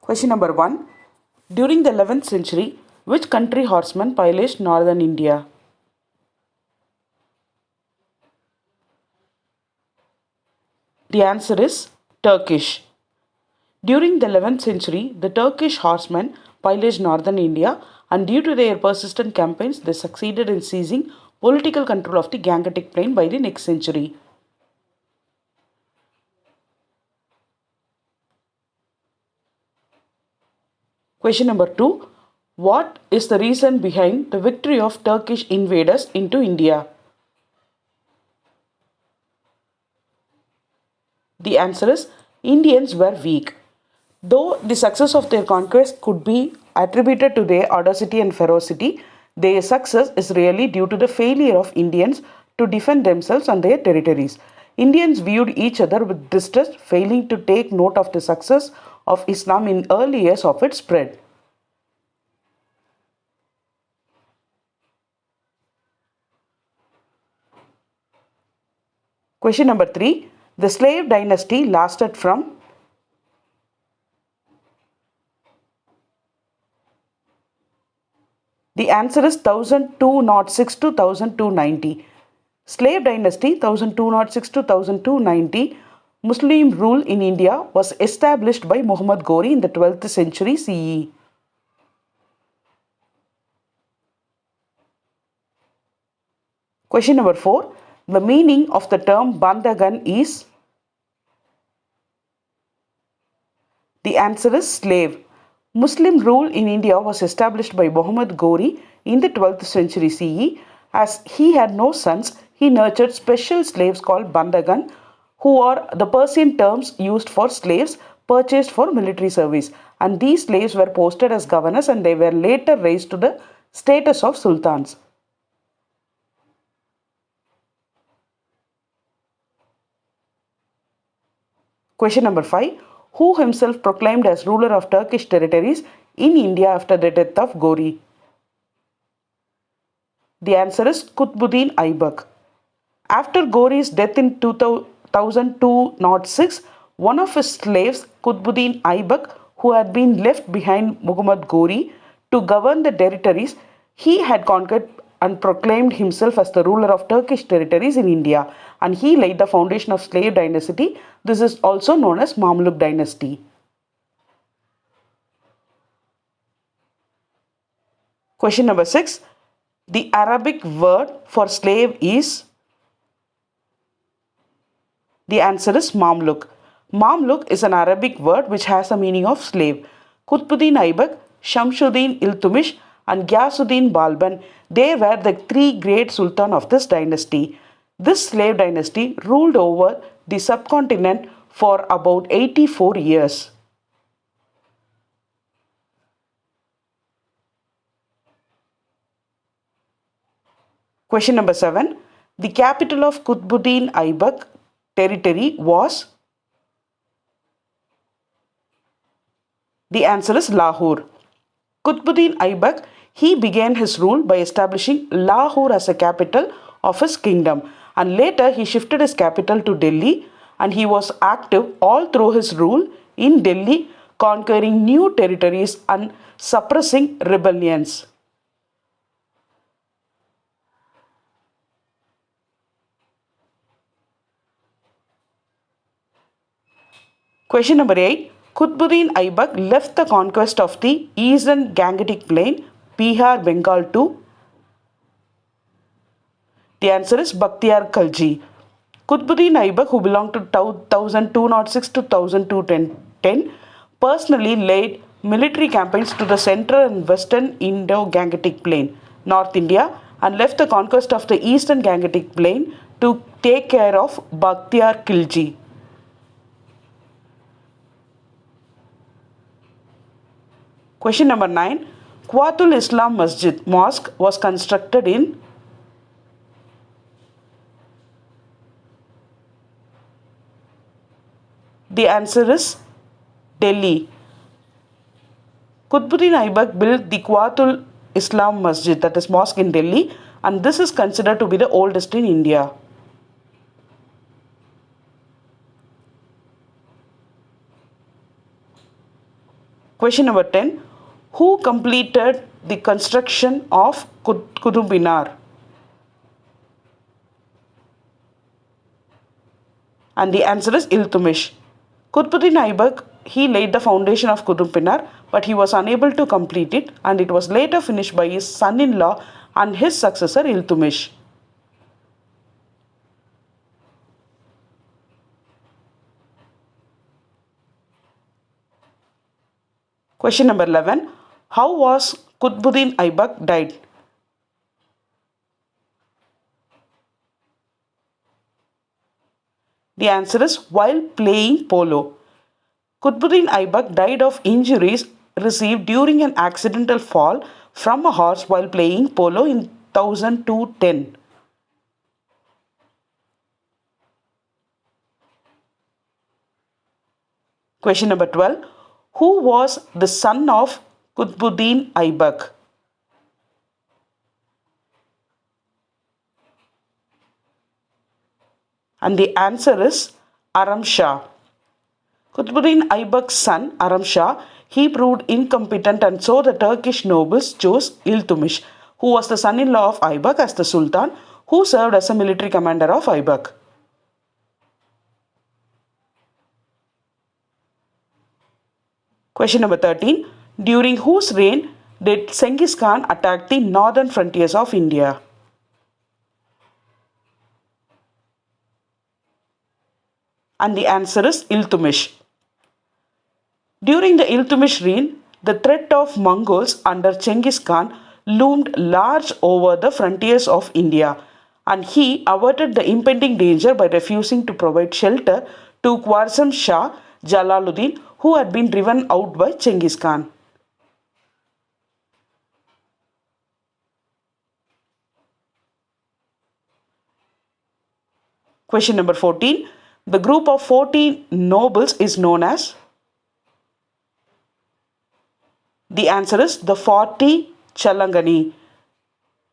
Question number 1. During the 11th century, which country horsemen pillaged northern India? The answer is Turkish. During the 11th century, the Turkish horsemen pillaged northern India, and due to their persistent campaigns, they succeeded in seizing political control of the Gangetic Plain by the next century. Question number 2. What is the reason behind the victory of Turkish invaders into India? The answer is Indians were weak. Though the success of their conquest could be attributed to their audacity and ferocity, their success is really due to the failure of Indians to defend themselves and their territories. Indians viewed each other with distrust, failing to take note of the success of Islam in early years of its spread. Question number 3. The slave dynasty lasted from. The answer is 1206 to 1290. Slave dynasty 1206 to 1290. Muslim rule in India was established by Muhammad Ghori in the 12th century CE. Question number 4. The meaning of the term Bandagan is. The answer is slave. Muslim rule in India was established by Muhammad Ghori in the 12th century CE. As he had no sons, he nurtured special slaves called Bandagan, who are the Persian terms used for slaves purchased for military service. And these slaves were posted as governors and they were later raised to the status of sultans. Question number 5. Who himself proclaimed as ruler of Turkish territories in India after the death of Ghori? The answer is Qutbuddin Aibak. After Ghori's death in 1206, one of his slaves, Qutbuddin Aibak, who had been left behind Muhammad Ghori to govern the territories he had conquered and proclaimed himself as the ruler of Turkish territories in India, and he laid the foundation of slave dynasty. This is also known as Mamluk dynasty. Question number 6. The Arabic word for slave is. The answer is Mamluk. Mamluk is an Arabic word which has a meaning of slave. Qutbuddin Aibak, Shamsuddin Iltutmish and Ghiyasuddin Balban, they were the three great sultan of this dynasty. This slave dynasty ruled over the subcontinent for about 84 years. Question number 7. The capital of Qutbuddin Aibak territory was. The answer is Lahore. Qutbuddin Aibak, he began his rule by establishing Lahore as a capital of his kingdom, and later he shifted his capital to Delhi, and he was active all through his rule in Delhi, conquering new territories and suppressing rebellions. Question number 8. Qutbuddin Aibak left the conquest of the eastern Gangetic Plain, Bihar, Bengal to. The answer is Bakhtiar Khalji. Qutbuddin Aibak, who belonged to 1206 to 1210, personally led military campaigns to the central and western Indo-Gangetic Plain, North India, and left the conquest of the eastern Gangetic Plain to take care of Bakhtiar Khilji. Question number 9. Quwatul Islam Masjid Mosque was constructed in. The answer is Delhi. Qutbuddin Aibak built the Quwatul Islam Masjid, that is mosque in Delhi, and this is considered to be the oldest in India. Question number 10. Who completed the construction of Qutub Minar? And the answer is Iltutmish. Qutbuddin Aibak, he laid the foundation of Qutub Minar, but he was unable to complete it, and it was later finished by his son-in-law and his successor Iltutmish. Question number 11. How was Qutbuddin Aibak died? The answer is while playing polo. Qutbuddin Aibak died of injuries received during an accidental fall from a horse while playing polo in 1210. Question number 12. Who was the son of Qutbuddin Aibak? And the answer is Aram Shah. Qutbuddin Aibak's son, Aram Shah, he proved incompetent, and so the Turkish nobles chose Iltutmish, who was the son-in-law of Aibak, as the Sultan, who served as a military commander of Aibak. Question number 13. During whose reign did Genghis Khan attack the northern frontiers of India? And the answer is Iltutmish. During the Iltutmish reign, the threat of Mongols under Genghis Khan loomed large over the frontiers of India, and he averted the impending danger by refusing to provide shelter to Khwarizm Shah Jalaluddin, who had been driven out by Genghis Khan. Question number 14. The group of 40 nobles is known as? The answer is the 40 Chalangani.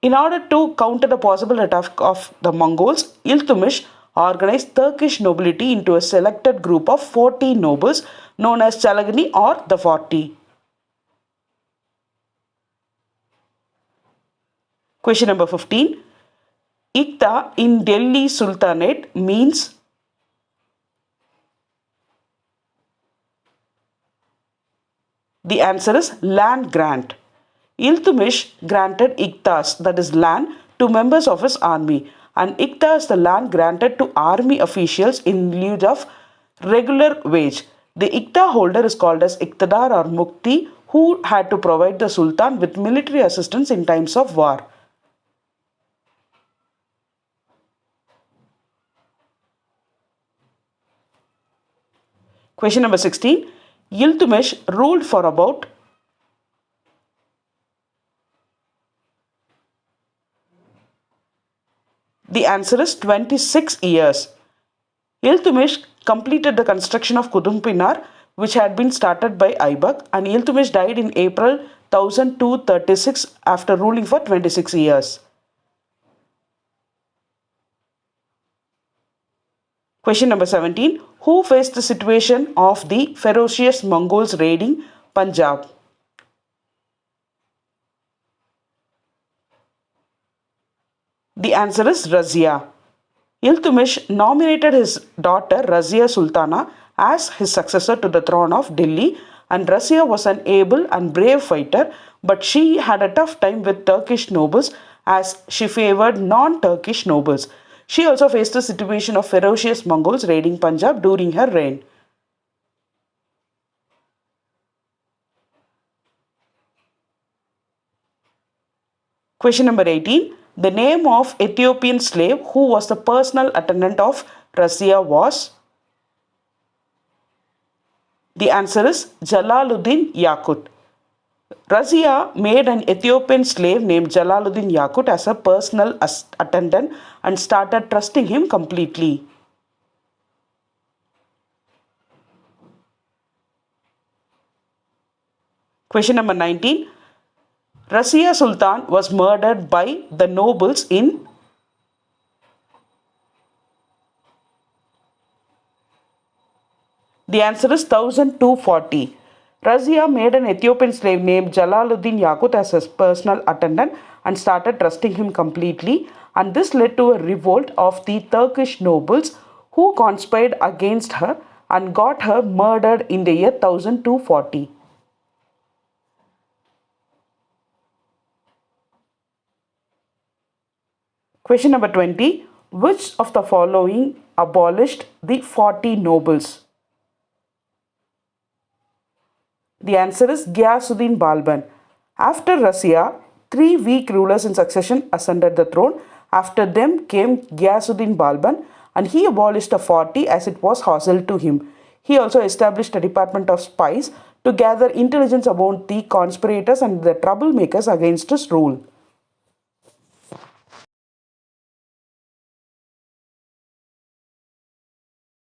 In order to counter the possible attack of the Mongols, Iltutmish organized Turkish nobility into a selected group of 40 nobles known as Chalangani or the 40. Question number 15. Iqta in Delhi Sultanate means? The answer is land grant. Iltutmish granted Iqtas, that is land, to members of his army, and Iqta is the land granted to army officials in lieu of regular wage. The Iqta holder is called as Iqtadar or Mukti, who had to provide the Sultan with military assistance in times of war. Question number 16. Iltutmish ruled for about? The answer is 26 years. Iltutmish completed the construction of Qutub Minar, which had been started by Aibak, and Iltutmish died in April 1236 after ruling for 26 years. Question number 17. Who faced the situation of the ferocious Mongols raiding Punjab? The answer is Razia. Iltutmish nominated his daughter Razia Sultana as his successor to the throne of Delhi, and Razia was an able and brave fighter, but she had a tough time with Turkish nobles as she favored non-Turkish nobles. She also faced the situation of ferocious Mongols raiding Punjab during her reign. Question number 18. The name of Ethiopian slave who was the personal attendant of Razia was? The answer is Jalaluddin Yakut. Razia made an Ethiopian slave named Jalaluddin Yakut as a personal attendant and started trusting him completely. Question number 19. Razia Sultan was murdered by the nobles in? The answer is 1240. Razia made an Ethiopian slave named Jalaluddin Yaqut as his personal attendant and started trusting him completely, and this led to a revolt of the Turkish nobles who conspired against her and got her murdered in the year 1240. Question number 20. Which of the following abolished the 40 nobles? The answer is Ghiyasuddin Balban. After Razia, three weak rulers in succession ascended the throne. After them came Ghiyasuddin Balban, and he abolished the 40 as it was hostile to him. He also established a department of spies to gather intelligence about the conspirators and the troublemakers against his rule.